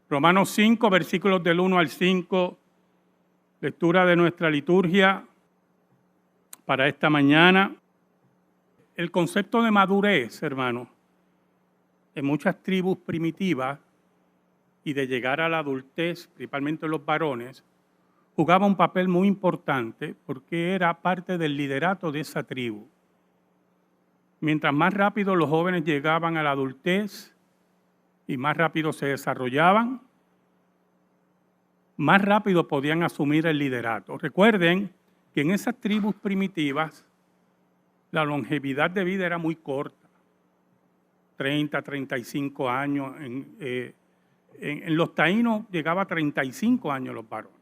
Romanos 5, versículos del 1 al 5, lectura de nuestra liturgia para esta mañana. El concepto de madurez, hermano, en muchas tribus primitivas y de llegar a la adultez, principalmente los varones, jugaba un papel muy importante porque era parte del liderato de esa tribu. Mientras más rápido los jóvenes llegaban a la adultez y más rápido se desarrollaban, más rápido podían asumir el liderato. Recuerden que en esas tribus primitivas la longevidad de vida era muy corta, 30, 35 años. En los taínos llegaba a 35 años los varones.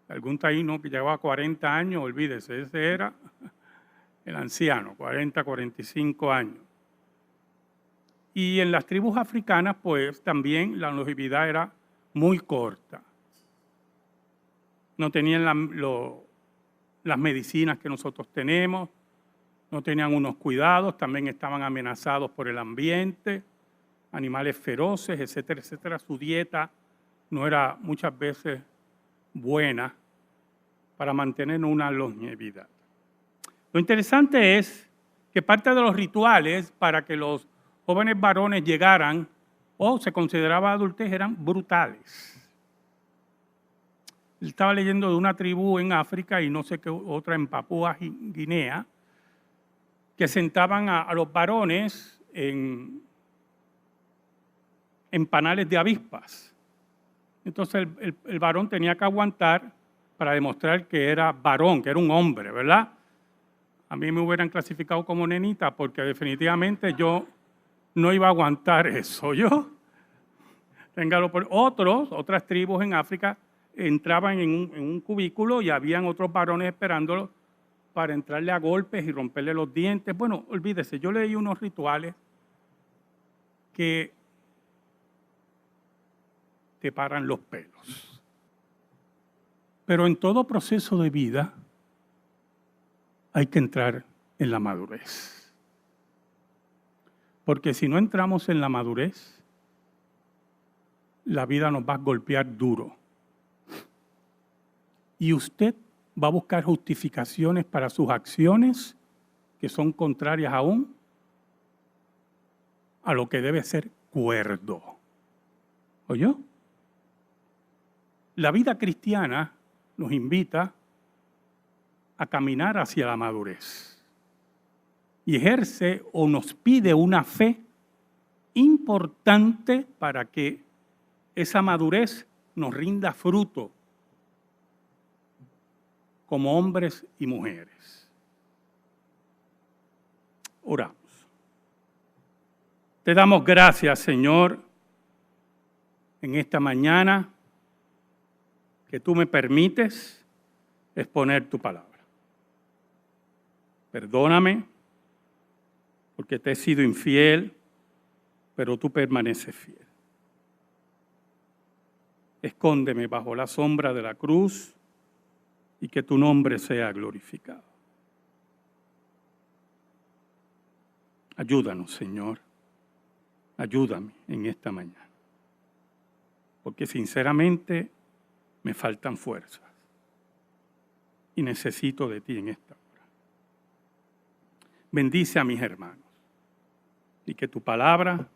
Algún taíno que llegaba a 40 años, olvídese, ese era el anciano, 40, 45 años. Y en las tribus africanas, pues también la longevidad era muy corta. No tenían las medicinas que nosotros tenemos, no tenían unos cuidados, también estaban amenazados por el ambiente, animales feroces, etcétera, etcétera. Su dieta no era muchas veces buena para mantener una longevidad. Lo interesante es que parte de los rituales para que los jóvenes varones llegaran o se consideraba adultez eran brutales. Él estaba leyendo de una tribu en África y no sé qué otra en Papúa Guinea, que sentaban a los varones en panales de avispas. Entonces el varón tenía que aguantar para demostrar que era varón, que era un hombre, ¿verdad? A mí me hubieran clasificado como nenita porque definitivamente yo no iba a aguantar eso. Otras tribus en África entraban en un cubículo y habían otros varones esperándolos para entrarle a golpes y romperle los dientes. Bueno, olvídese, yo leí unos rituales que te paran los pelos. Pero en todo proceso de vida hay que entrar en la madurez. Porque si no entramos en la madurez, la vida nos va a golpear duro. Y usted va a buscar justificaciones para sus acciones que son contrarias aún a lo que debe ser cuerdo. ¿Oyó? La vida cristiana nos invita a caminar hacia la madurez y ejerce o nos pide una fe importante para que esa madurez nos rinda fruto como hombres y mujeres. Oramos. Te damos gracias, Señor, en esta mañana que tú me permites exponer tu palabra. Perdóname porque te he sido infiel, pero tú permaneces fiel. Escóndeme bajo la sombra de la cruz y que tu nombre sea glorificado. Ayúdanos, Señor. Ayúdame en esta mañana. Porque sinceramente me faltan fuerzas y necesito de ti en esta hora. Bendice a mis hermanos y que tu palabra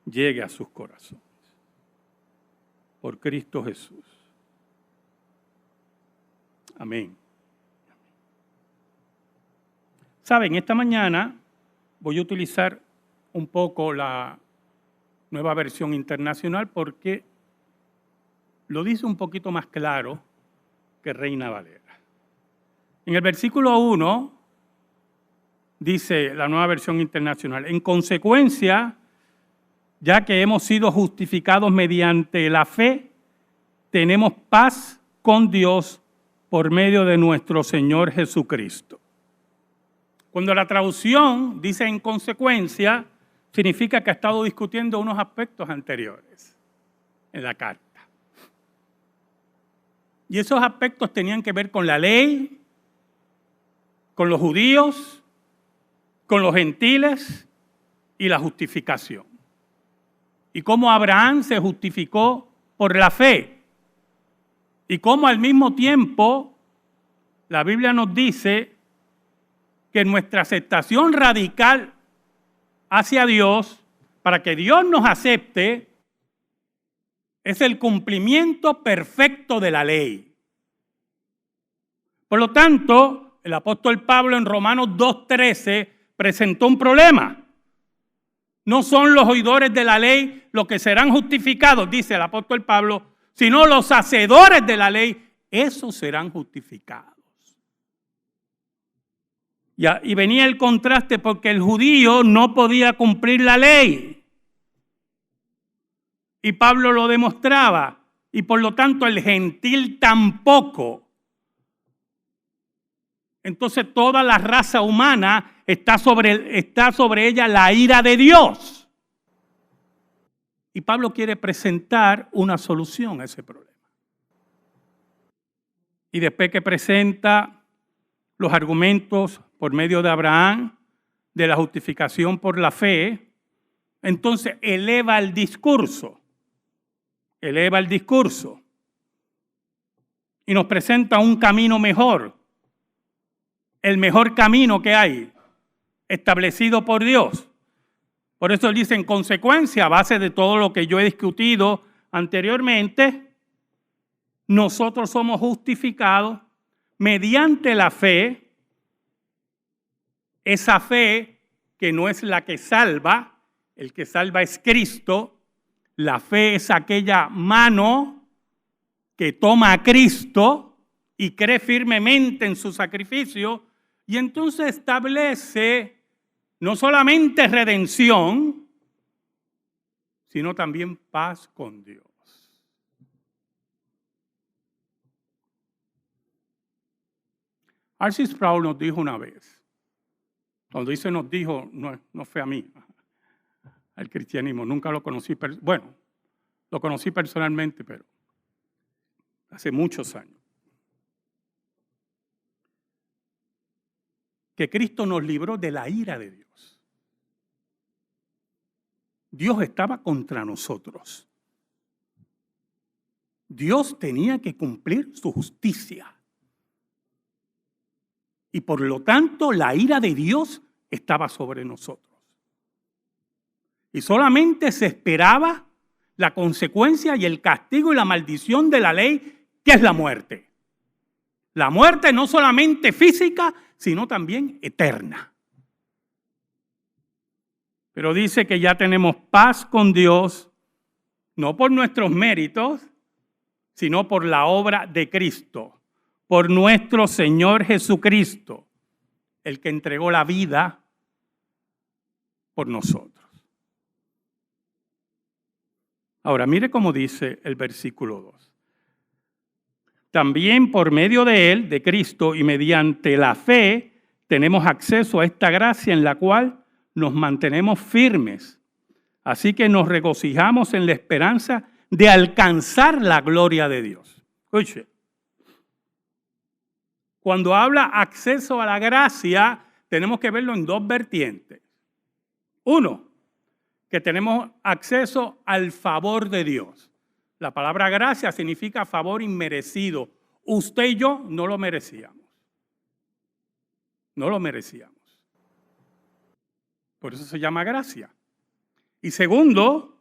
llegue a sus corazones. Por Cristo Jesús. Amén. Saben, esta mañana voy a utilizar un poco la nueva versión internacional porque lo dice un poquito más claro que Reina Valera. En el versículo 1 dice la nueva versión internacional: en consecuencia, ya que hemos sido justificados mediante la fe, tenemos paz con Dios por medio de nuestro Señor Jesucristo. Cuando la traducción dice en consecuencia, significa que ha estado discutiendo unos aspectos anteriores en la carta. Y esos aspectos tenían que ver con la ley, con los judíos, con los gentiles y la justificación. Y cómo Abraham se justificó por la fe. Y como al mismo tiempo la Biblia nos dice que nuestra aceptación radical hacia Dios, para que Dios nos acepte, es el cumplimiento perfecto de la ley. Por lo tanto, el apóstol Pablo en Romanos 2:13 presentó un problema. No son los oidores de la ley los que serán justificados, dice el apóstol Pablo, sino los hacedores de la ley, esos serán justificados. Y venía el contraste porque el judío no podía cumplir la ley. Y Pablo lo demostraba. Y por lo tanto el gentil tampoco. Entonces toda la raza humana está sobre ella la ira de Dios. Y Pablo quiere presentar una solución a ese problema. Y después que presenta los argumentos por medio de Abraham, de la justificación por la fe, entonces eleva el discurso. Y nos presenta un camino mejor. El mejor camino que hay, establecido por Dios. Por eso él dice, en consecuencia, a base de todo lo que yo he discutido anteriormente, nosotros somos justificados mediante la fe. Esa fe que no es la que salva, el que salva es Cristo. La fe es aquella mano que toma a Cristo y cree firmemente en su sacrificio y entonces establece no solamente redención, sino también paz con Dios. R.C. Sproul nos dijo una vez, cuando dice nos dijo, no fue a mí, al cristianismo, nunca lo conocí, bueno, lo conocí personalmente, pero hace muchos años. Que Cristo nos libró de la ira de Dios. Dios estaba contra nosotros. Dios tenía que cumplir su justicia. Y por lo tanto, la ira de Dios estaba sobre nosotros. Y solamente se esperaba la consecuencia y el castigo y la maldición de la ley, que es la muerte. La muerte no solamente física, sino también eterna. Pero dice que ya tenemos paz con Dios, no por nuestros méritos, sino por la obra de Cristo, por nuestro Señor Jesucristo, el que entregó la vida por nosotros. Ahora, mire cómo dice el versículo 2. También por medio de Él, de Cristo, y mediante la fe, tenemos acceso a esta gracia en la cual nos mantenemos firmes. Así que nos regocijamos en la esperanza de alcanzar la gloria de Dios. Escuche, cuando habla acceso a la gracia, tenemos que verlo en dos vertientes. Uno, que tenemos acceso al favor de Dios. La palabra gracia significa favor inmerecido. Usted y yo no lo merecíamos. No lo merecíamos. Por eso se llama gracia. Y segundo,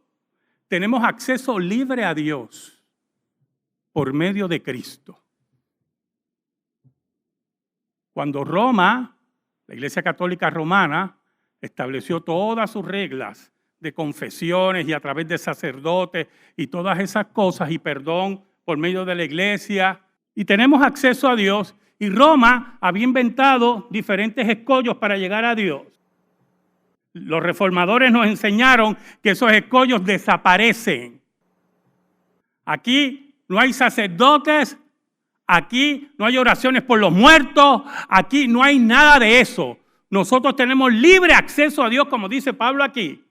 tenemos acceso libre a Dios por medio de Cristo. Cuando Roma, la Iglesia Católica Romana, estableció todas sus reglas de confesiones y a través de sacerdotes y todas esas cosas y perdón por medio de la iglesia y tenemos acceso a Dios y Roma había inventado diferentes escollos para llegar a Dios. Los reformadores nos enseñaron que esos escollos desaparecen. Aquí no hay sacerdotes, aquí no hay oraciones por los muertos, aquí no hay nada de eso. Nosotros tenemos libre acceso a Dios, como dice Pablo aquí.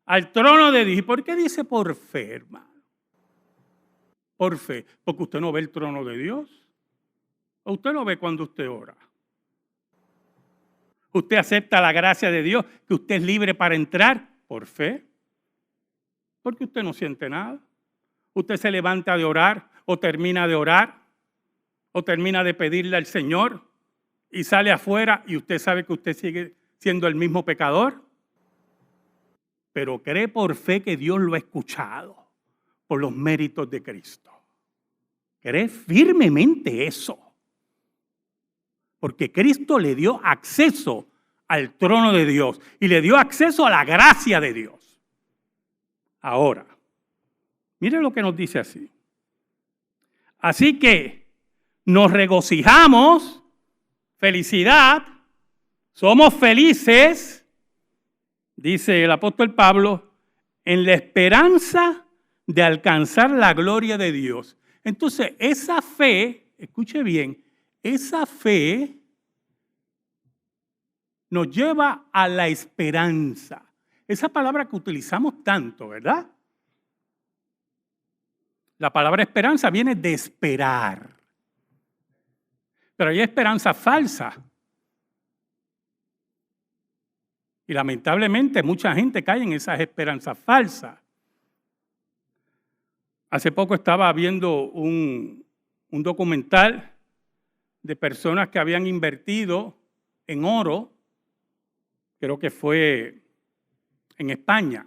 Al trono de Dios. ¿Y por qué dice por fe, hermano? Por fe. Porque usted no ve el trono de Dios. ¿O usted lo ve cuando usted ora? ¿Usted acepta la gracia de Dios, que usted es libre para entrar? Por fe. Porque usted no siente nada. Usted se levanta de orar o termina de orar o termina de pedirle al Señor y sale afuera y usted sabe que usted sigue siendo el mismo pecador. Pero cree por fe que Dios lo ha escuchado por los méritos de Cristo. Cree firmemente eso. Porque Cristo le dio acceso al trono de Dios y le dio acceso a la gracia de Dios. Ahora, mire lo que nos dice así. Así que nos regocijamos, felicidad, somos felices, dice el apóstol Pablo, en la esperanza de alcanzar la gloria de Dios. Entonces, esa fe, escuche bien, esa fe nos lleva a la esperanza. Esa palabra que utilizamos tanto, ¿verdad? La palabra esperanza viene de esperar. Pero hay esperanza falsa. Y lamentablemente mucha gente cae en esas esperanzas falsas. Hace poco estaba viendo un documental de personas que habían invertido en oro, creo que fue en España.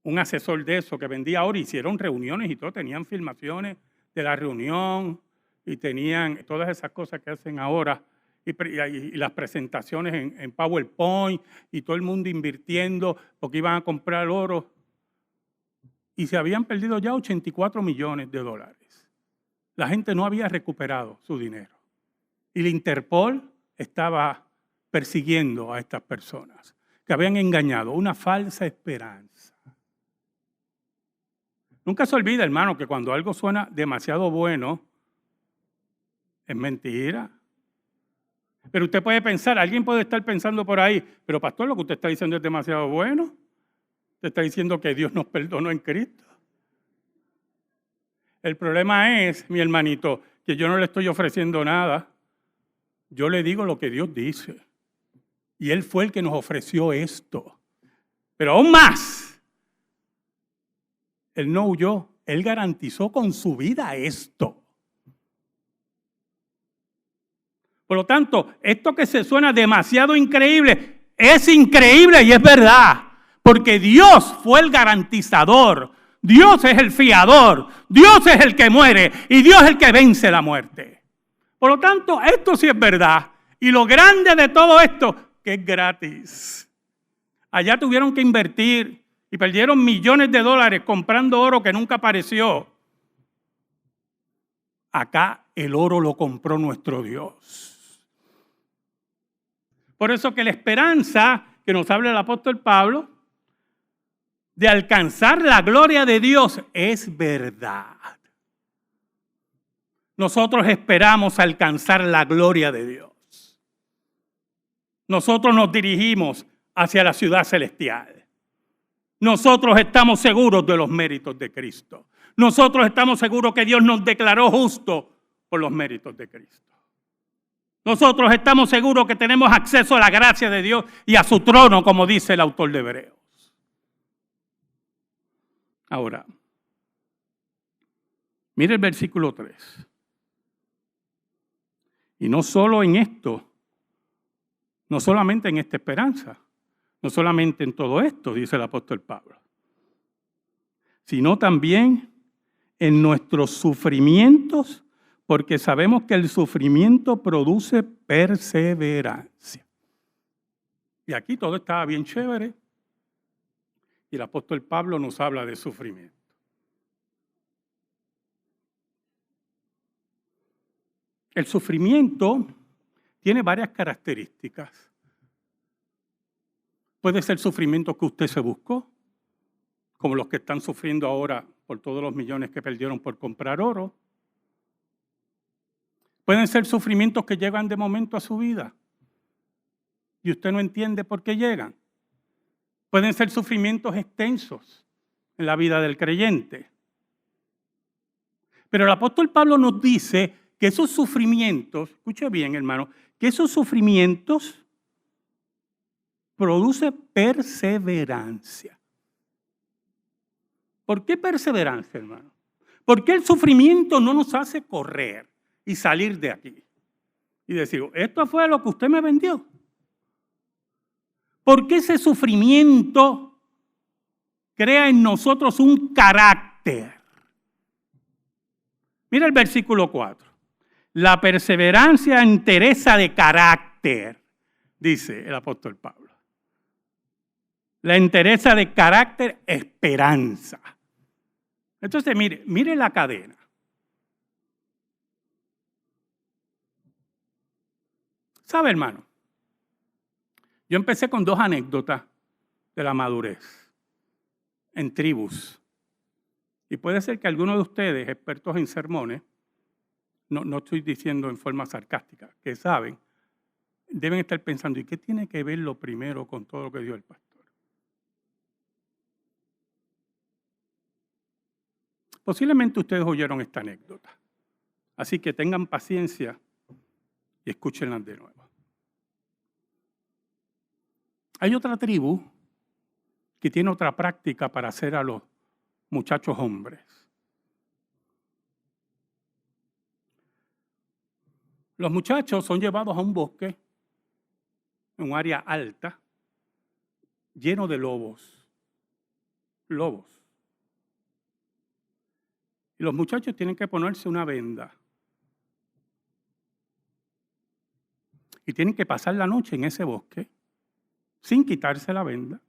Un asesor de eso que vendía oro, hicieron reuniones y todo, tenían filmaciones de la reunión y tenían todas esas cosas que hacen ahora y las presentaciones en PowerPoint y todo el mundo invirtiendo porque iban a comprar oro y se habían perdido ya 84 millones de dólares. La gente no había recuperado su dinero y la Interpol estaba persiguiendo a estas personas que habían engañado, una falsa esperanza. Nunca se olvida, hermano, que cuando algo suena demasiado bueno, es mentira. Pero usted puede pensar, alguien puede estar pensando por ahí, pero pastor, lo que usted está diciendo es demasiado bueno. Usted está diciendo que Dios nos perdonó en Cristo. El problema es, mi hermanito, que yo no le estoy ofreciendo nada. Yo le digo lo que Dios dice. Y Él fue el que nos ofreció esto. Pero aún más, Él no huyó, Él garantizó con su vida esto. Por lo tanto, esto que se suena demasiado increíble, es increíble y es verdad. Porque Dios fue el garantizador. Dios es el fiador. Dios es el que muere y Dios es el que vence la muerte. Por lo tanto, esto sí es verdad. Y lo grande de todo esto, que es gratis. Allá tuvieron que invertir y perdieron millones de dólares comprando oro que nunca apareció. Acá el oro lo compró nuestro Dios. Por eso que la esperanza que nos habla el apóstol Pablo de alcanzar la gloria de Dios es verdad. Nosotros esperamos alcanzar la gloria de Dios. Nosotros nos dirigimos hacia la ciudad celestial. Nosotros estamos seguros de los méritos de Cristo. Nosotros estamos seguros que Dios nos declaró justos por los méritos de Cristo. Nosotros estamos seguros que tenemos acceso a la gracia de Dios y a su trono, como dice el autor de Hebreos. Ahora, mire el versículo 3. Y no solo en esto, no solamente en esta esperanza, no solamente en todo esto, dice el apóstol Pablo, sino también en nuestros sufrimientos, porque sabemos que el sufrimiento produce perseverancia. Y aquí todo estaba bien chévere. Y el apóstol Pablo nos habla de sufrimiento. El sufrimiento tiene varias características. Puede ser sufrimiento que usted se buscó, como los que están sufriendo ahora por todos los millones que perdieron por comprar oro. Pueden ser sufrimientos que llegan de momento a su vida y usted no entiende por qué llegan. Pueden ser sufrimientos extensos en la vida del creyente. Pero el apóstol Pablo nos dice que esos sufrimientos, escuche bien hermano, que esos sufrimientos producen perseverancia. ¿Por qué perseverancia, hermano? ¿Por qué el sufrimiento no nos hace correr y salir de aquí? Y decir, esto fue lo que usted me vendió. ¿Por qué ese sufrimiento crea en nosotros un carácter? Mira el versículo 4. La perseverancia entereza de carácter, dice el apóstol Pablo. La entereza de carácter, esperanza. Entonces, mire la cadena. ¿Sabe, hermano? Yo empecé con 2 anécdotas de la madurez en tribus. Y puede ser que algunos de ustedes, expertos en sermones, no estoy diciendo en forma sarcástica, que saben, deben estar pensando, ¿y qué tiene que ver lo primero con todo lo que dio el pastor? Posiblemente ustedes oyeron esta anécdota. Así que tengan paciencia y escúchenla de nuevo. Hay otra tribu que tiene otra práctica para hacer a los muchachos hombres. Los muchachos son llevados a un bosque, en un área alta, lleno de lobos. Lobos. Y los muchachos tienen que ponerse una venda. Y tienen que pasar la noche en ese bosque sin quitarse la venda.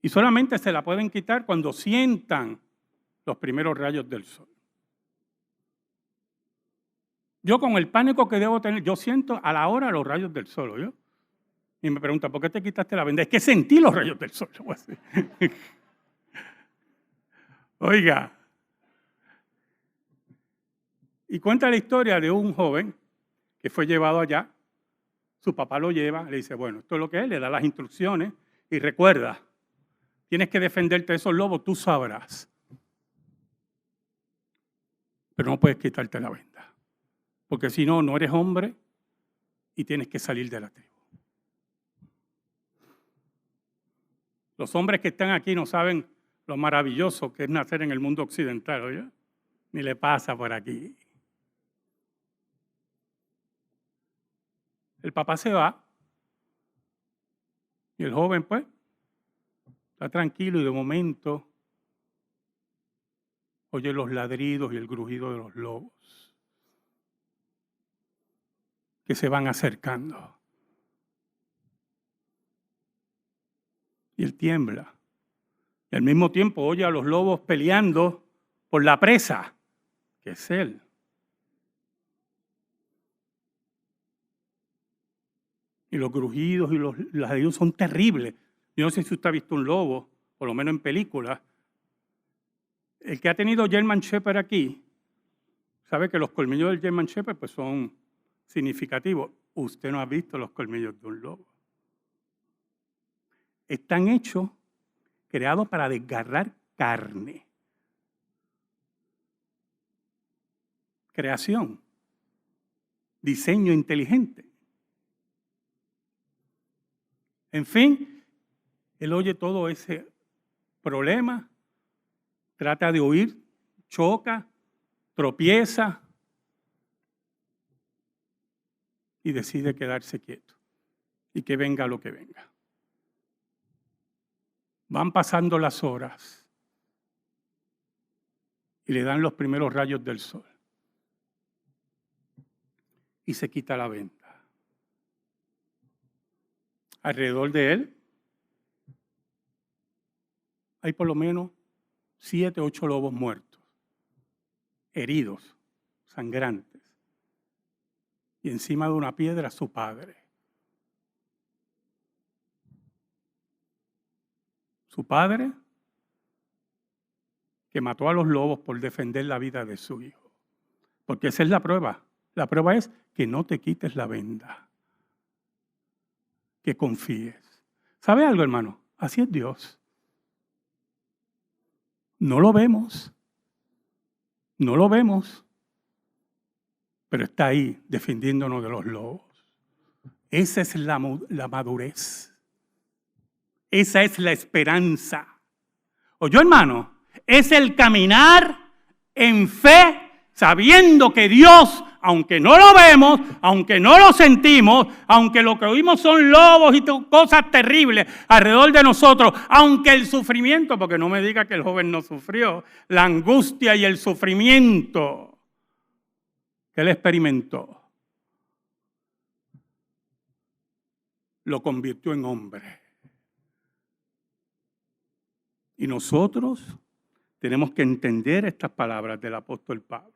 Y solamente se la pueden quitar cuando sientan los primeros rayos del sol. Yo con el pánico que debo tener, yo siento a la hora los rayos del sol, ¿yo? Y me pregunta, ¿por qué te quitaste la venda? Es que sentí los rayos del sol. Oiga. Y cuenta la historia de un joven que fue llevado allá. Su papá lo lleva, le dice, bueno, esto es lo que es, le da las instrucciones y recuerda, tienes que defenderte de esos lobos, tú sabrás. Pero no puedes quitarte la venda, porque si no, no eres hombre y tienes que salir de la tribu. Los hombres que están aquí no saben lo maravilloso que es nacer en el mundo occidental, ¿oye? Ni le pasa por aquí. El papá se va y el joven, pues, está tranquilo y de momento oye los ladridos y el grujido de los lobos que se van acercando. Y él tiembla. Y al mismo tiempo oye a los lobos peleando por la presa, que es él. Y los grujidos y los ladridos son terribles. Yo no sé si usted ha visto un lobo, por lo menos en películas. El que ha tenido German Shepherd aquí, sabe que los colmillos del German Shepherd pues, son significativos. Usted no ha visto los colmillos de un lobo. Están hechos, creados para desgarrar carne. Creación. Diseño inteligente. En fin, él oye todo ese problema, trata de huir, choca, tropieza y decide quedarse quieto y que venga lo que venga. Van pasando las horas y le dan los primeros rayos del sol y se quita la venda. Alrededor de él hay por lo menos 7, 8 lobos muertos, heridos, sangrantes. Y encima de una piedra su padre. Su padre que mató a los lobos por defender la vida de su hijo. Porque esa es la prueba. La prueba es que no te quites la venda. Que confíes. ¿Sabe algo, hermano? Así es Dios. No lo vemos. No lo vemos. Pero está ahí defendiéndonos de los lobos. Esa es la madurez. Esa es la esperanza. ¿Oyó, hermano? Es el caminar en fe, sabiendo que Dios, aunque no lo vemos, aunque no lo sentimos, aunque lo que oímos son lobos y cosas terribles alrededor de nosotros, aunque el sufrimiento, porque no me diga que el joven no sufrió, la angustia y el sufrimiento que él experimentó, lo convirtió en hombre. Y nosotros tenemos que entender estas palabras del apóstol Pablo.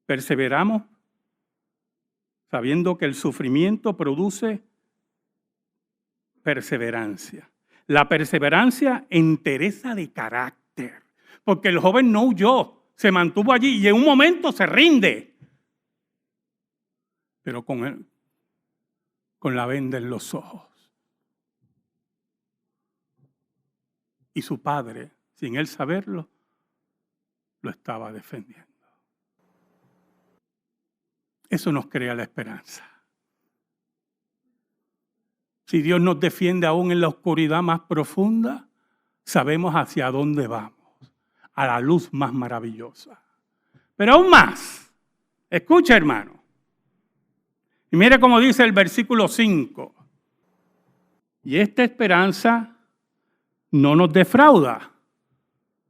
Perseveramos sabiendo que el sufrimiento produce perseverancia. La perseverancia entereza de carácter, porque el joven no huyó, se mantuvo allí y en un momento se rinde, pero con la venda en los ojos. Y su padre, sin él saberlo, lo estaba defendiendo. Eso nos crea la esperanza. Si Dios nos defiende aún en la oscuridad más profunda, sabemos hacia dónde vamos, a la luz más maravillosa. Pero aún más, escucha, hermano. Y mire cómo dice el versículo 5. Y esta esperanza no nos defrauda.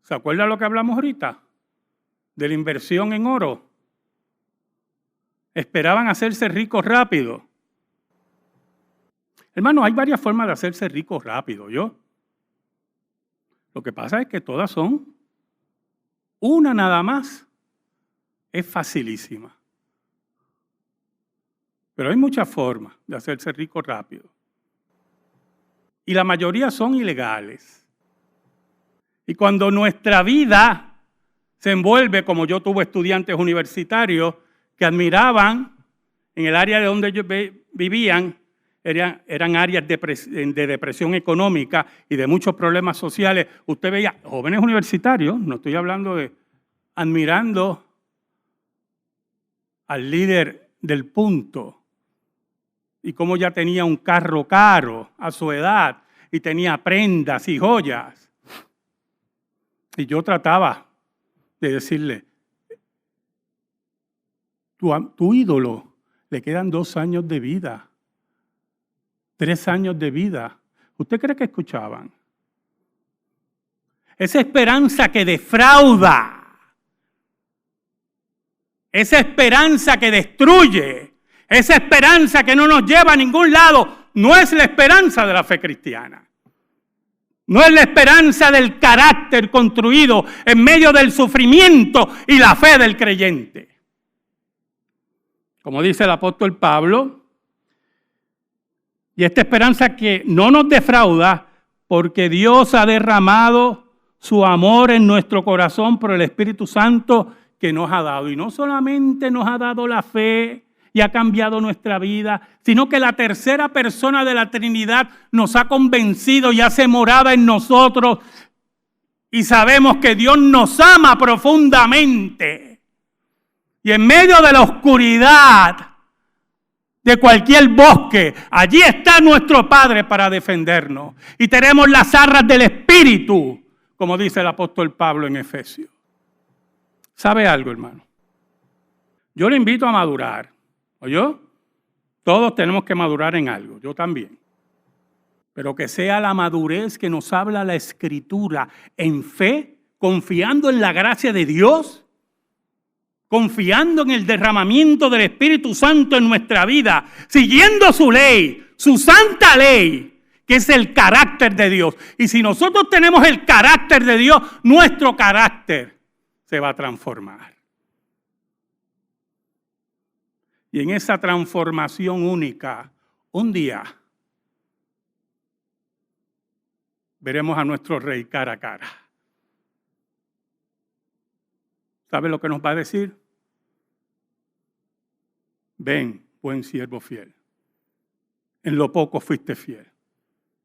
¿Se acuerda lo que hablamos ahorita? De la inversión en oro. Esperaban hacerse ricos rápido. Hermano, hay varias formas de hacerse ricos rápido, ¿yo? Lo que pasa es que todas son una nada más. Es facilísima. Pero hay muchas formas de hacerse rico rápido. Y la mayoría son ilegales. Y cuando nuestra vida se envuelve, como yo tuve estudiantes universitarios que admiraban en el área de donde ellos vivían, eran áreas de depresión económica y de muchos problemas sociales. Usted veía jóvenes universitarios, no estoy hablando de admirando al líder del punto y cómo ya tenía un carro caro a su edad y tenía prendas y joyas. Y yo trataba de decirle, tu ídolo le quedan 2 años de vida, 3 años de vida. ¿Usted cree que escuchaban? Esa esperanza que defrauda, esa esperanza que destruye, esa esperanza que no nos lleva a ningún lado, no es la esperanza de la fe cristiana. No es la esperanza del carácter construido en medio del sufrimiento y la fe del creyente. Como dice el apóstol Pablo, y esta esperanza que no nos defrauda, porque Dios ha derramado su amor en nuestro corazón por el Espíritu Santo que nos ha dado. Y no solamente nos ha dado la fe y ha cambiado nuestra vida, sino que la tercera persona de la Trinidad nos ha convencido y hace morada en nosotros. Y sabemos que Dios nos ama profundamente. Y en medio de la oscuridad de cualquier bosque, allí está nuestro Padre para defendernos. Y tenemos las arras del Espíritu, como dice el apóstol Pablo en Efesios. ¿Sabe algo, hermano? Yo le invito a madurar. ¿Oyó? Todos tenemos que madurar en algo, yo también. Pero que sea la madurez que nos habla la Escritura en fe, confiando en la gracia de Dios, confiando en el derramamiento del Espíritu Santo en nuestra vida, siguiendo su ley, su santa ley, que es el carácter de Dios. Y si nosotros tenemos el carácter de Dios, nuestro carácter se va a transformar. Y en esa transformación única, un día veremos a nuestro Rey cara a cara. ¿Sabe lo que nos va a decir? Ven, buen siervo fiel. En lo poco fuiste fiel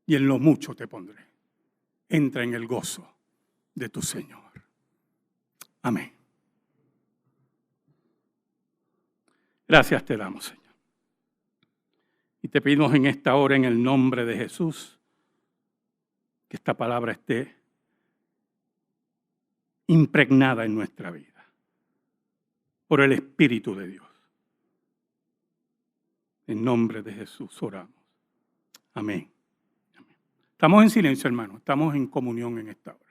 y en lo mucho te pondré. Entra en el gozo de tu Señor. Amén. Gracias te damos, Señor. Y te pedimos en esta hora, en el nombre de Jesús, que esta palabra esté impregnada en nuestra vida por el Espíritu de Dios. En nombre de Jesús oramos. Amén. Estamos en silencio, hermano. Estamos en comunión en esta hora.